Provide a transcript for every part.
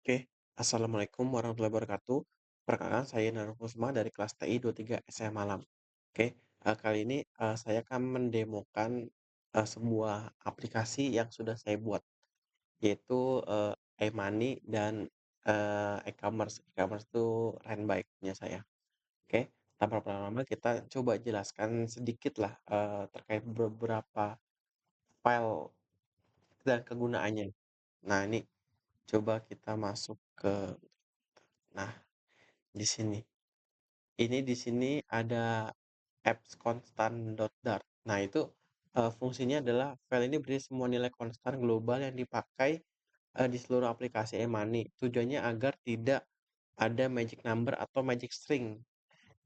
Oke, assalamualaikum warahmatullahi wabarakatuh. Perkenalkan saya Narkusma dari kelas TI 23 SMA Malam. Oke, kali ini saya akan mendemokan sebuah aplikasi yang sudah saya buat, yaitu e-money dan e-commerce. E-commerce itu Renbike punya saya. Oke, tanpa berlama-lama kita coba jelaskan sedikit lah terkait beberapa file dan kegunaannya. Nah, ini coba kita masuk ke, nah, di sini. Ini di sini ada apps constant.dart. Nah, itu, fungsinya adalah file ini berisi semua nilai konstan global yang dipakai, di seluruh aplikasi e-money. Tujuannya agar tidak ada magic number atau magic string,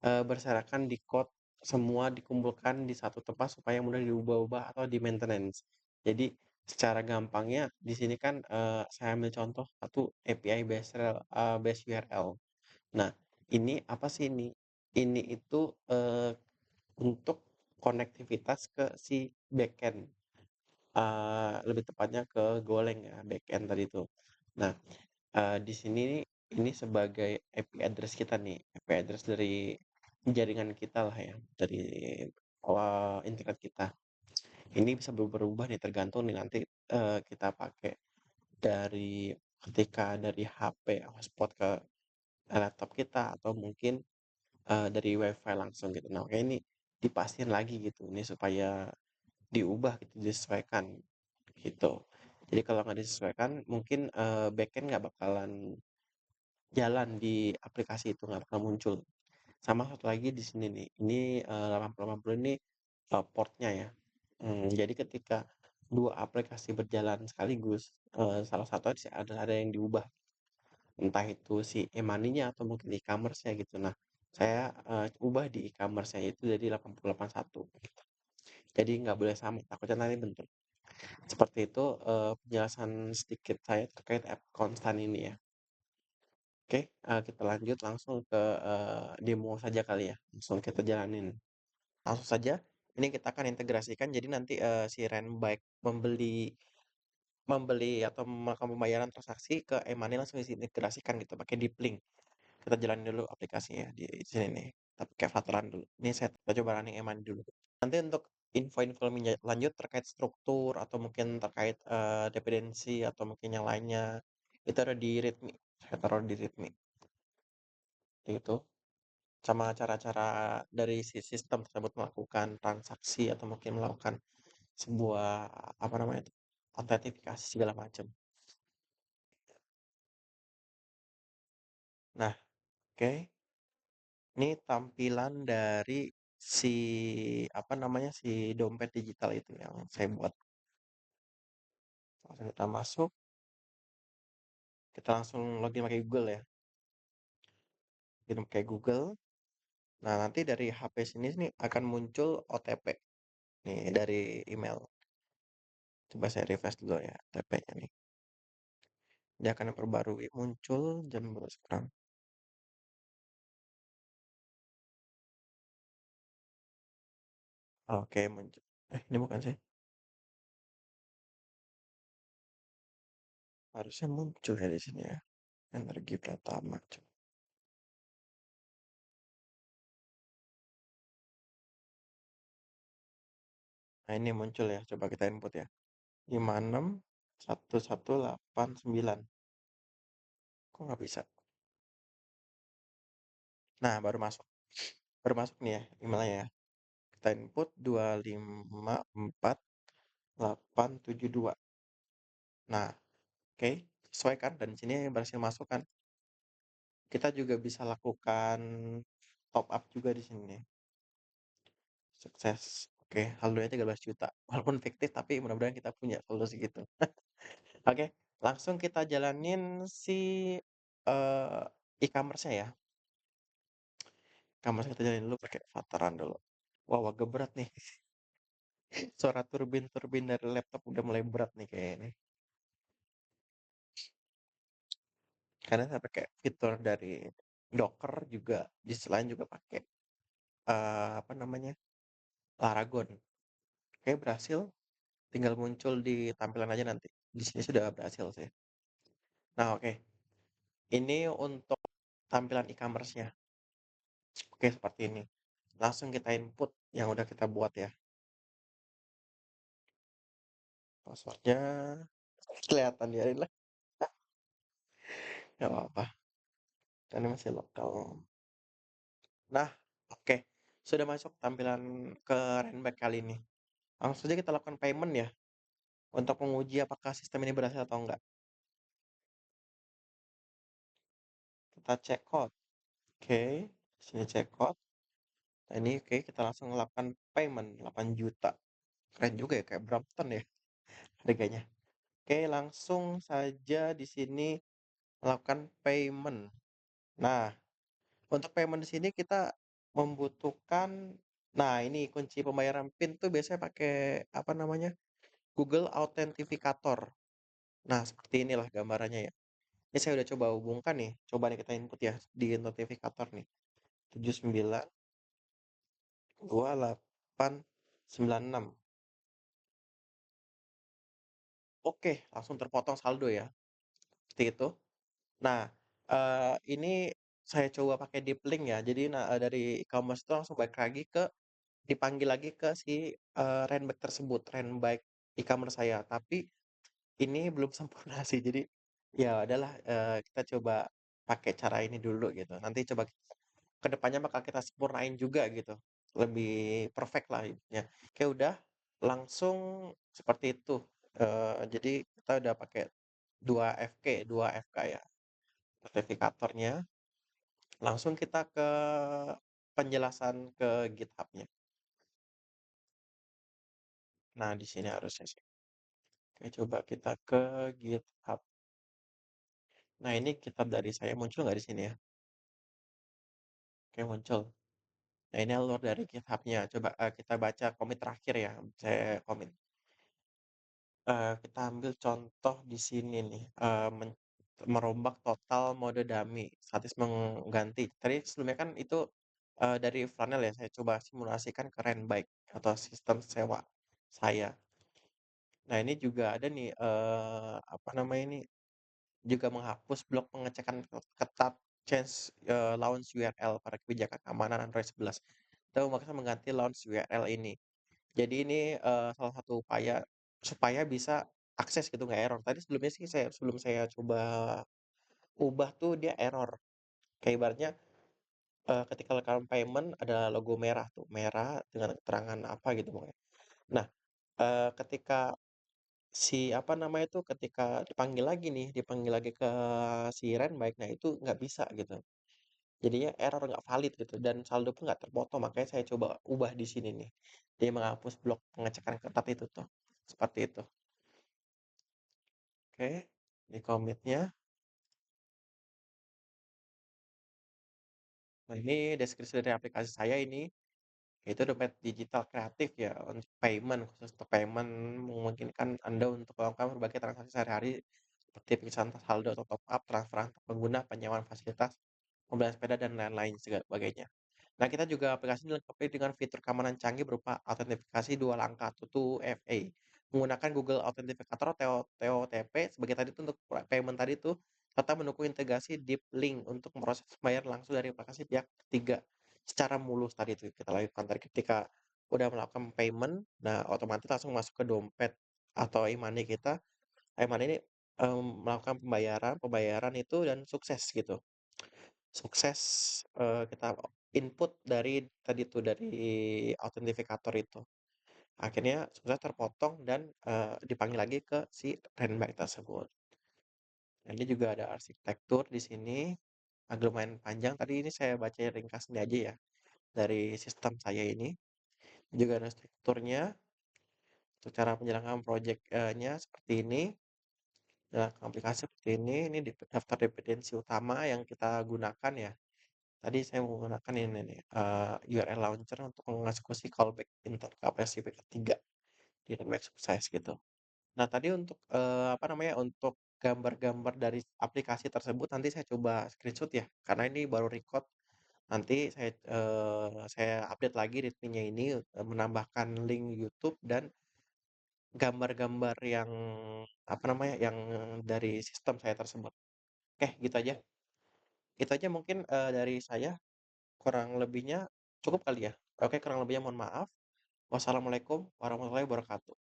berserakan di code, semua dikumpulkan di satu tempat supaya mudah diubah-ubah atau di-maintenance. Jadi, secara gampangnya di sini kan, saya ambil contoh satu API based URL. Nah, ini apa sih ini? Ini itu, untuk konektivitas ke si backend, lebih tepatnya ke Golang ya, backend tadi itu. Nah, di sini ini sebagai IP address kita nih, IP address dari jaringan kita lah ya, dari, internet kita. Ini bisa berubah-ubah nih tergantung nih nanti, kita pakai dari ketika dari HP hotspot ke laptop kita atau mungkin dari WiFi langsung gitu. Nah, makanya ini dipastiin lagi gitu, ini supaya diubah gitu, disesuaikan gitu. Jadi kalau nggak disesuaikan mungkin, backend nggak bakalan jalan di aplikasi itu, nggak bakal muncul. Sama satu lagi di sini nih, ini, 8080 ini, portnya ya. Jadi ketika 2 aplikasi berjalan sekaligus, salah satu ada yang diubah, entah itu si e-money-nya atau mungkin e-commerce-nya gitu. Nah, saya, ubah di e-commerce-nya itu jadi 8081 gitu. Jadi nggak boleh sama, takutnya nanti bentrok. Seperti itu, penjelasan sedikit saya terkait app konstan ini ya. Oke, kita lanjut langsung ke, demo saja kali ya, langsung kita jalanin. Langsung saja, ini kita akan integrasikan jadi nanti, si Renbike membeli membeli atau melakukan pembayaran transaksi ke e-money langsung diintegrasikan gitu pakai deep link. Kita jalanin dulu aplikasinya di sini nih, kita pakai Vaterland dulu. Ini kita coba running e-money dulu. Nanti untuk info-info lebih lanjut terkait struktur atau mungkin terkait, dependensi atau mungkin yang lainnya, itu ada di readme, saya taruh di readme, gitu. Sama cara-cara dari si sistem tersebut melakukan transaksi atau mungkin melakukan sebuah, apa namanya itu, autentifikasi segala macam. Nah, oke, ini tampilan dari si, apa namanya, si dompet digital itu yang saya buat. Langsung kita masuk, kita langsung login pakai Google ya, login pakai Google. Nah, nanti dari HP sini nih akan muncul OTP nih dari email. Coba saya refresh dulu ya OTP-nya nih. Dia akan perbarui muncul jam berapa sekarang? Oke, muncul. Ini bukan sih. Harusnya muncul ya di sini ya. Energi Pratama. Coba. Nah, ini muncul ya. Coba kita input ya. 561189. Kok nggak bisa? Nah, baru masuk. Baru masuk nih ya emailnya ya. Kita input 254872. Nah, oke, sesuai kan? Dan di sini berhasil masuk kan? Kita juga bisa lakukan top up juga di sini nih. Sukses. Oke, saldonya 13 juta. Walaupun fiktif tapi mudah-mudahan kita punya saldo segitu. Oke, langsung kita jalanin si, eee, e-commerce-nya ya. E-commerce kita jalanin dulu pakai Vateran dulu. Wah, agak berat nih. Suara turbin-turbin dari laptop udah mulai berat nih kayaknya nih. Karena saya pakai fitur dari Docker juga, di selain juga pakai, apa namanya, Laragon. Oke, berhasil, tinggal muncul di tampilan aja nanti. Di sini sudah berhasil sih. Nah, oke. Ini untuk tampilan e-commerce-nya. Oke, seperti ini. Langsung kita input yang udah kita buat ya. Password-nya kelihatan biarin lah. Nggak apa-apa. Karena masih lokal. Nah, oke. Sudah masuk tampilan ke Renback kali ini. Langsung saja kita lakukan payment ya. Untuk menguji apakah sistem ini berhasil atau enggak. Kita check out. Oke. Sini check out. Nah, ini oke, kita langsung lakukan payment 8 juta. Keren juga ya, kayak Brampton ya harganya. Oke, langsung saja di sini melakukan payment. Nah, untuk payment di sini kita membutuhkan, nah ini kunci pembayaran PIN tuh biasanya pakai apa namanya? Google Authenticator. Nah, seperti inilah gambarannya ya. Ini saya udah coba hubungkan nih. Coba nih kita input ya di notifikator nih. 792896. Oke, langsung terpotong saldo ya. Seperti itu. Nah, ini saya coba pakai deep link ya. Jadi nah, dari e-commerce itu langsung balik lagi ke dipanggil lagi ke si, Renback tersebut, Renback e-commerce saya. Tapi ini belum sempurna sih. Jadi ya adalah kita coba pakai cara ini dulu gitu. Nanti coba ke depannya bakal kita sempurnain juga gitu. Lebih perfect lah intinya. Oke udah, langsung seperti itu. Jadi kita udah pakai 2FK ya, sertifikatornya. Langsung kita ke penjelasan ke GitHub-nya. Nah, di sini harusnya sih. Oke, coba kita ke GitHub. Nah, ini GitHub dari saya muncul nggak di sini ya? Oke, muncul. Nah, ini alur dari GitHub-nya. Coba kita baca komit terakhir ya. Saya komit. Kita ambil contoh di sini nih. Merombak total mode dummy. Status mengganti. Tadi sebelumnya kan itu dari Flanel ya. Saya coba simulasikan ke Renbike atau sistem sewa saya. Nah, ini juga ada nih, apa namanya ini, juga menghapus blok pengecekan ketat change, launch URL pada kebijakan keamanan Android 11. Kita memaksa mengganti launch URL ini. Jadi ini, salah satu upaya supaya bisa akses gitu, nggak error. Tadi sebelumnya sih sebelum saya coba ubah tuh dia error. Kayak ibaratnya, ketika rekaman payment ada logo merah tuh, merah dengan keterangan apa gitu pokoknya. Nah, ketika apa namanya itu, ketika dipanggil lagi nih, dipanggil lagi ke si Renbike, nah itu nggak bisa gitu. Jadinya error, nggak valid gitu, dan saldo pun nggak terpotong, makanya saya coba ubah di sini nih. Dia menghapus blok pengecekan ketat itu tuh, seperti itu. Oke, di commit-nya. Nah ini deskripsi dari aplikasi saya ini, yaitu dompet digital kreatif ya, untuk payment, khusus untuk payment, memungkinkan Anda untuk melakukan berbagai transaksi sehari-hari, seperti pencairan saldo atau top up, transfer antar pengguna, penyewaan fasilitas, pembelian sepeda, dan lain-lain sebagainya. Nah, kita juga aplikasi dilengkapi dengan fitur keamanan canggih berupa autentifikasi dua langkah atau 2FA. Menggunakan Google Authenticator atau TOTP sebagai tadi itu untuk payment tadi itu, serta mendukung integrasi deep link untuk memproses bayar langsung dari aplikasi pihak ketiga secara mulus tadi itu kita lakukan tadi ketika udah melakukan payment, nah otomatis langsung masuk ke dompet atau e-money kita. E-money ini melakukan pembayaran pembayaran itu dan sukses gitu. Sukses, kita input dari tadi tuh, dari autentifikator itu. Akhirnya sukses terpotong dan, dipanggil lagi ke si Renback tersebut. Nah, ini juga ada arsitektur di sini, agak lumayan panjang. Tadi ini saya baca ringkasnya aja ya, dari sistem saya ini. Juga ada strukturnya, untuk cara penjalangan project nya seperti ini, jalankan aplikasi seperti ini daftar dependensi utama yang kita gunakan ya. Tadi saya menggunakan ini nih, URL launcher untuk mengeksekusi callback ke aplikasi ketiga di web sukses gitu. Nah tadi untuk, apa namanya, untuk gambar-gambar dari aplikasi tersebut nanti saya coba screenshot ya, karena ini baru record. Nanti saya update lagi ritmenya ini, menambahkan link YouTube dan gambar-gambar yang, apa namanya, yang dari sistem saya tersebut. Oke, gitu aja. Itu aja mungkin, dari saya, kurang lebihnya cukup kali ya? Oke, kurang lebihnya mohon maaf. Wassalamualaikum warahmatullahi wabarakatuh.